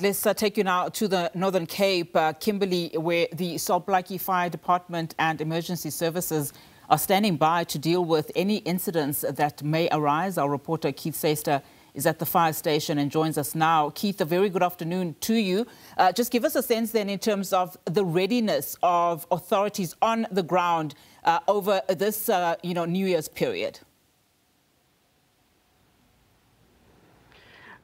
Let's take you now to the Northern Cape, Kimberley, where the Solblaikie Fire Department and Emergency Services are standing by to deal with any incidents that may arise. Our reporter Keith Seister is at the fire station and joins us now. Keith, a very good afternoon to you. Just give us a sense then in terms of the readiness of authorities on the ground over this, New Year's period.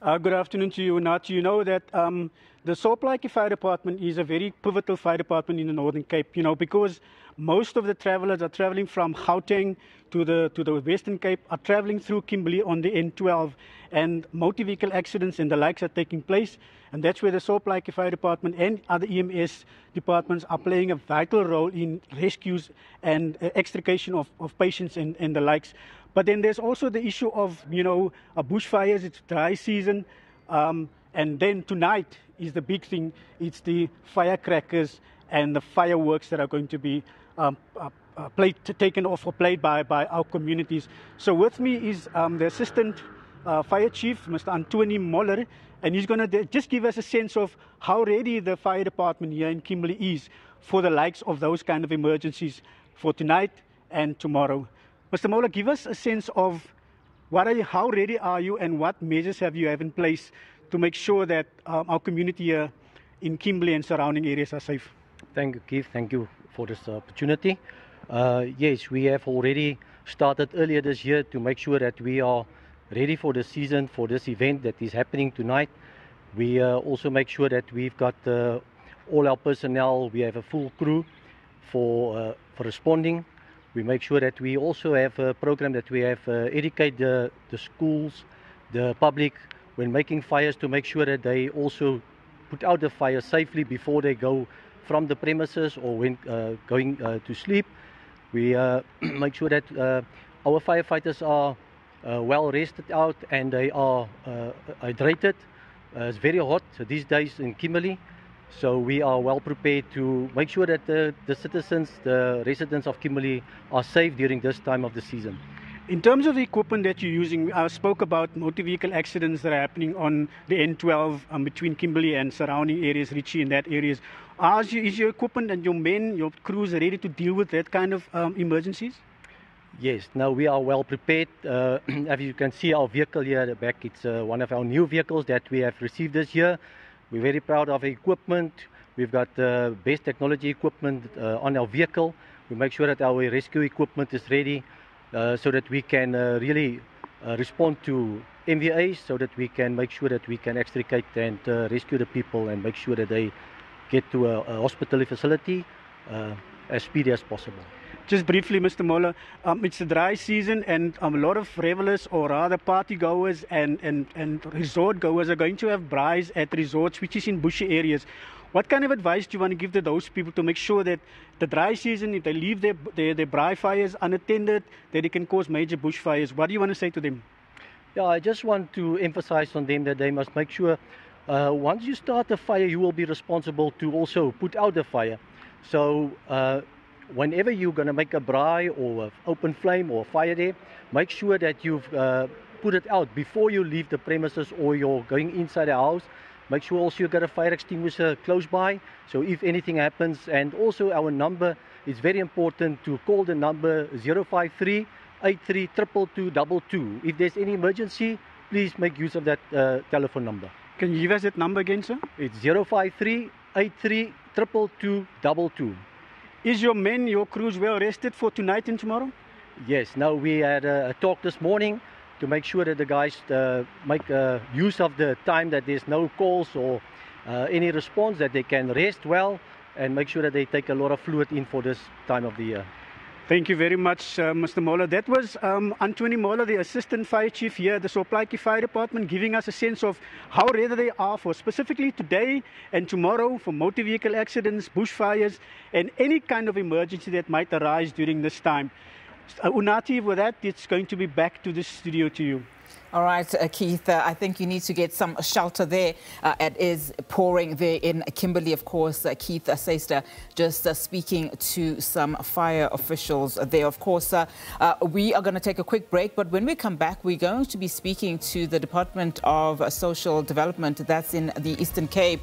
Good afternoon to you, Nat. You know that the Solblaikie Fire Department is a very pivotal fire department in the Northern Cape, because most of the travelers are traveling from Gauteng to the Western Cape, are traveling through Kimberley on the N12, and motor vehicle accidents and the likes are taking place. And that's where the Solblaikie Fire Department and other EMS departments are playing a vital role in rescues and extrication of patients and the likes. But then there's also the issue of, bushfires. It's dry season. And then tonight is the big thing. It's the firecrackers and the fireworks that are going to be taken off or played by our communities. So with me is the Assistant Fire Chief, Mr. Antoni Moller, and he's going to just give us a sense of how ready the fire department here in Kimberley is for the likes of those kind of emergencies for tonight and tomorrow. Mr. Moller, give us a sense of how ready are you and what measures have you have in place to make sure that our community here in Kimberley and surrounding areas are safe? Thank you, Keith. Thank you for this opportunity. Yes, we have already started earlier this year to make sure that we are ready for the season, for this event that is happening tonight. We also make sure that we've got all our personnel, we have a full crew for responding. We make sure that we also have a program that we have educate the schools, the public, when making fires, to make sure that they also put out the fire safely before they go from the premises or when going to sleep. We make sure that our firefighters are well rested out and they are hydrated. It's very hot these days in Kimberley. So we are well prepared to make sure that the citizens, the residents of Kimberley are safe during this time of the season. In terms of the equipment that you're using, I spoke about motor vehicle accidents that are happening on the N12 between Kimberley and surrounding areas, Richie in that areas. Is your equipment and your men, your crews ready to deal with that kind of emergencies? Yes, now we are well prepared. As you can see, our vehicle here at the back, it's one of our new vehicles that we have received this year. We're very proud of the equipment. We've got the best technology equipment on our vehicle. We make sure that our rescue equipment is ready so that we can really respond to MVAs, so that we can make sure that we can extricate and rescue the people and make sure that they get to a hospital facility as speedy as possible. Just briefly, Mr. Moller, it's a dry season and a lot of revelers, or rather party goers and resort goers, are going to have braais at resorts which is in bushy areas. What kind of advice do you want to give to those people to make sure that the dry season, if they leave their braai fires unattended, that it can cause major bushfires? What do you want to say to them? Yeah, I just want to emphasize on them that they must make sure once you start the fire, you will be responsible to also put out the fire. So whenever you're going to make a braai or an open flame or a fire there, make sure that you've put it out before you leave the premises or you're going inside the house. Make sure also you've got a fire extinguisher close by, so if anything happens. And also our number, it's very important to call the number 053 83 222. If there's any emergency, please make use of that telephone number. Can you give us that number again, sir? It's 053 83 222. Is your men, your crews well rested for tonight and tomorrow? Yes. Now we had a talk this morning to make sure that the guys make use of the time that there's no calls or any response, that they can rest well and make sure that they take a lot of fluid in for this time of the year. Thank you very much, Mr. Moller. That was Antoni Moller, the Assistant Fire Chief here at the Solblaikie Fire Department, giving us a sense of how ready they are for specifically today and tomorrow for motor vehicle accidents, bushfires, and any kind of emergency that might arise during this time. Unati, with that, it's going to be back to the studio to you. All right, Keith, I think you need to get some shelter there. It is pouring there in Kimberley, of course. Keith Seister just speaking to some fire officials there. Of course, we are going to take a quick break, but when we come back, we're going to be speaking to the Department of Social Development that's in the Eastern Cape.